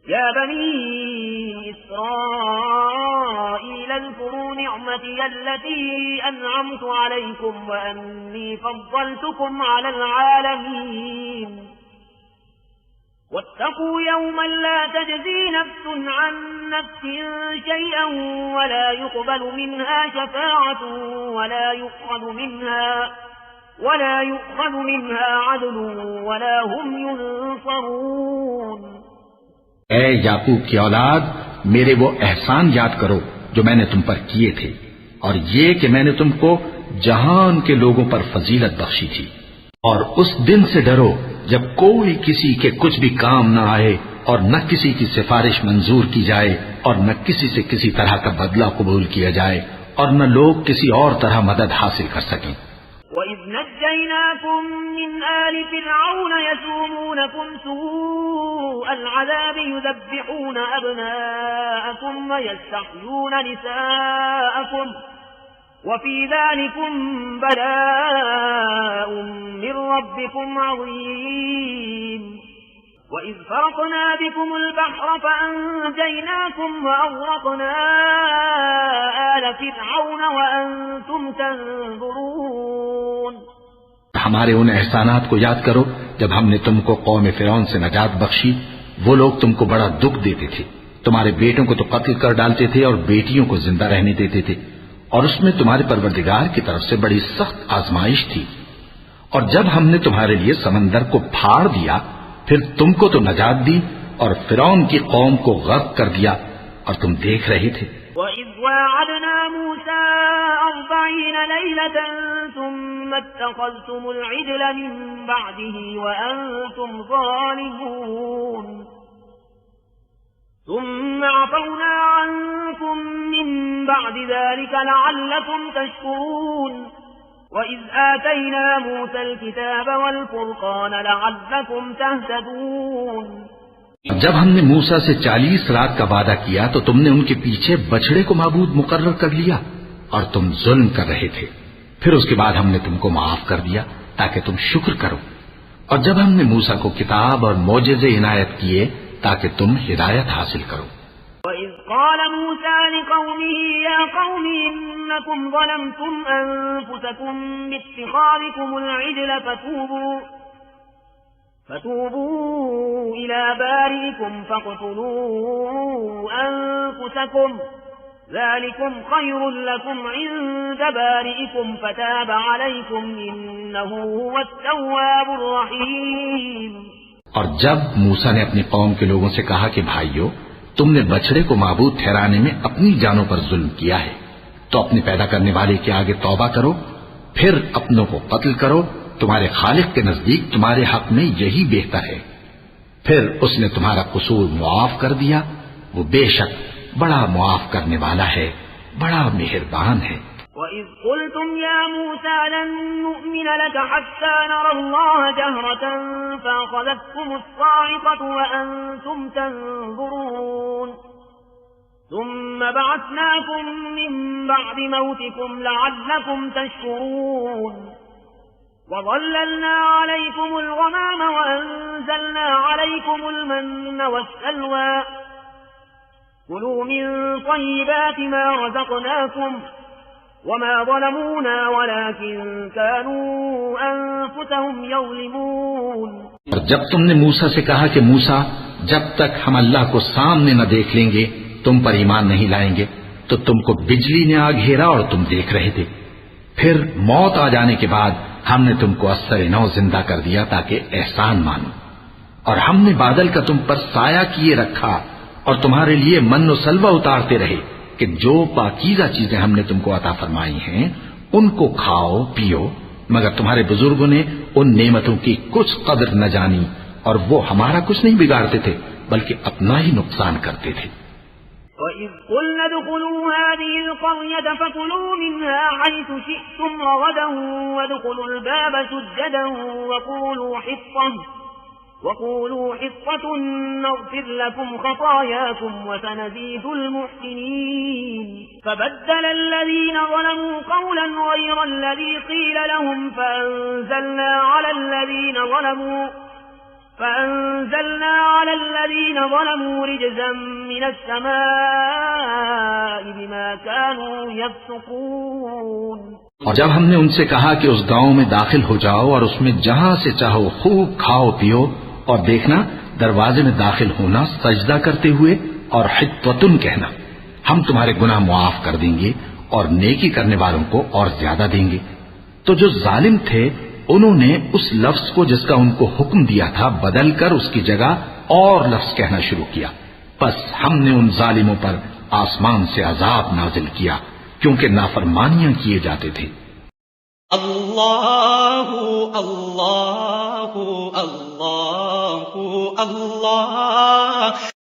يا بني إسرائيل اذكروا نعمتي التي أنعمت عليكم وأني فضلتكم على العالمين واتقوا يوما لا تجزي نفس عن نفس شيئا ولا يقبل منها شفاعة ولا يؤخذ منها عدل ولا هم ينصرون. اے یعقوب کی اولاد، میرے وہ احسان یاد کرو جو میں نے تم پر کیے تھے، اور یہ کہ میں نے تم کو جہان کے لوگوں پر فضیلت بخشی تھی. اور اس دن سے ڈرو جب کوئی کسی کے کچھ بھی کام نہ آئے اور نہ کسی کی سفارش منظور کی جائے اور نہ کسی سے کسی طرح کا بدلہ قبول کیا جائے اور نہ لوگ کسی اور طرح مدد حاصل کر سکیں. وَإِذْ نَجَّيْنَاكُمْ مِنْ آلِ فِرْعَوْنَ يَسُومُونَكُمْ سُوءَ الْعَذَابِ يُذَبِّحُونَ أَبْنَاءَكُمْ وَيَسْتَحْيُونَ نِسَاءَكُمْ وَفِي ذَلِكُمْ بَلَاءٌ مِّن رَّبِّكُمْ عَظِيمٌ. وَإِذْ فَرَقْنَا بِكُمُ الْبَحْرَ فَأَنجَيْنَاكُمْ وَأَغْرَقْنَا آلَ فِرْعَوْنَ وَأَنتُمْ تَنظُرُونَ. ہمارے ان احسانات کو یاد کرو جب ہم نے تم کو قوم فرعون سے نجات بخشی. وہ لوگ تم کو بڑا دکھ دیتے تھے، تمہارے بیٹوں کو تو قتل کر ڈالتے تھے اور بیٹیوں کو زندہ رہنے دیتے تھے، اور اس میں تمہارے پروردگار کی طرف سے بڑی سخت آزمائش تھی. اور جب ہم نے تمہارے لیے سمندر کو پھاڑ دیا پھر تم کو تو نجات دی اور فرعون کی قوم کو غرق کر دیا اور تم دیکھ رہے تھے. وَإِذْ وَاعَدْنَا مُوسَىٰ 40 لَيْلَةً ثُمَّ اتَّخَذْتُمُ الْعِجْلَ مِن بَعْدِهِ وَأَنتُمْ ظَالِمُونَ ثُمَّ عَفَوْنَا عَنكُم مِّن بَعْدِ ذَلِكَ لَعَلَّكُمْ تَشْكُرُونَ. وَإِذْ آتَيْنَا مُوسَى الْكِتَابَ وَالْفُرْقَانَ لَعَلَّكُمْ تَهْتَدُونَ. جب ہم نے موسیٰ سے 40 رات کا وعدہ کیا تو تم نے ان کے پیچھے بچڑے کو معبود مقرر کر لیا اور تم ظلم کر رہے تھے. پھر اس کے بعد ہم نے تم کو معاف کر دیا تاکہ تم شکر کرو. اور جب ہم نے موسیٰ کو کتاب اور معجزے عنایت کیے تاکہ تم ہدایت حاصل کرو. وَإِذْ قَالَ مُوسَىٰ لِقَوْمِهِ يَا قَوْمِ إِنَّكُمْ ظَلَمْتُمْ أَنفُسَكُمْ بِاتِّخَاذِكُمُ الْعِجْلَ فتوبوا إلى بارئكم فاقتلوا أنفسكم ذلكم خير لكم عند بارئكم فتاب عليكم إنه هو التواب الرحيم. اور جب موسیٰ نے اپنی قوم کے لوگوں سے کہا کہ بھائیو، تم نے بچڑے کو معبود ٹھہرانے میں اپنی جانوں پر ظلم کیا ہے تو اپنے پیدا کرنے والے کے آگے توبہ کرو، پھر اپنوں کو قتل کرو، تمہارے خالق کے نزدیک تمہارے حق میں یہی بہتر ہے. پھر اس نے تمہارا قصور معاف کر دیا، وہ بے شک بڑا معاف کرنے والا ہے، بڑا مہربان ہے. وَإِذْ قُلْتُمْ يَا مُوسَىٰ لَن نُّؤْمِنَ لَكَ حَتَّىٰ نَرَى اللَّهَ جَهْرَةً فَأَخَذَتْكُمُ الصَّاعِقَةُ وَأَنتُمْ تَنظُرُونَ ثُمَّ بَعَثْنَاكُم مِّن بَعْدِ مَوْتِكُمْ لَعَلَّكُمْ تَشْكُرُونَ. وَظَلَّلْنَا عَلَيْكُمُ الْغَمَامَ وَأَنزَلْنَا عَلَيْكُمُ الْمَنَّ وَالسَّلْوَىٰ كُلُوا مِن طَيِّبَاتِ مَا رَزَقْنَاكُمْ وَمَا ظَلَمُونَا وَلَٰكِن كَانُوا أَنفُسَهُمْ يَظْلِمُونَ. اور جب تم نے موسیٰ سے کہا کہ موسیٰ، جب تک ہم اللہ کو سامنے نہ دیکھ لیں گے تم پر ایمان نہیں لائیں گے، تو تم کو بجلی نے آ گھیرا اور تم دیکھ رہے تھے. پھر موت آ جانے کے بعد ہم نے تم کو اثر نو زندہ کر دیا تاکہ احسان مانو. اور ہم نے بادل کا تم پر سایہ کیے رکھا اور تمہارے لیے من و سلوہ اتارتے رہے کہ جو پاکیزہ چیزیں ہم نے تم کو عطا فرمائی ہیں ان کو کھاؤ پیو، مگر تمہارے بزرگوں نے ان نعمتوں کی کچھ قدر نہ جانی اور وہ ہمارا کچھ نہیں بگاڑتے تھے بلکہ اپنا ہی نقصان کرتے تھے. وَإِذْ قُلْنَا ادْخُلُوا هَٰذِهِ الْقَرْيَةَ فَكُلُوا مِنْهَا حَيْثُ شِئْتُمْ رَغَدًا وَادْخُلُوا الْبَابَ سُجَّدًا وَقُولُوا حِطَّةٌ نَّغْفِرْ لَكُمْ خَطَايَاكُمْ وَسَنَزِيدُ الْمُحْسِنِينَ. فَبَدَّلَ الَّذِينَ ظَلَمُوا قَوْلًا غَيْرَ الَّذِي قِيلَ لَهُمْ فأنزلنا على الذين ظلموا رجزا من السماء بما كانوا يفسقون. اور جب ہم نے ان سے کہا کہ اس گاؤں میں داخل ہو جاؤ اور اس میں جہاں سے چاہو خوب کھاؤ پیو، اور دیکھنا دروازے میں داخل ہونا سجدہ کرتے ہوئے اور حطوتن کہنا، ہم تمہارے گناہ معاف کر دیں گے اور نیکی کرنے والوں کو اور زیادہ دیں گے. تو جو ظالم تھے انہوں نے اس لفظ کو جس کا ان کو حکم دیا تھا بدل کر اس کی جگہ اور لفظ کہنا شروع کیا، بس ہم نے ان ظالموں پر آسمان سے عذاب نازل کیا کیونکہ نافرمانیاں کیے جاتے تھے. اللہ اللہ اللہ اللہ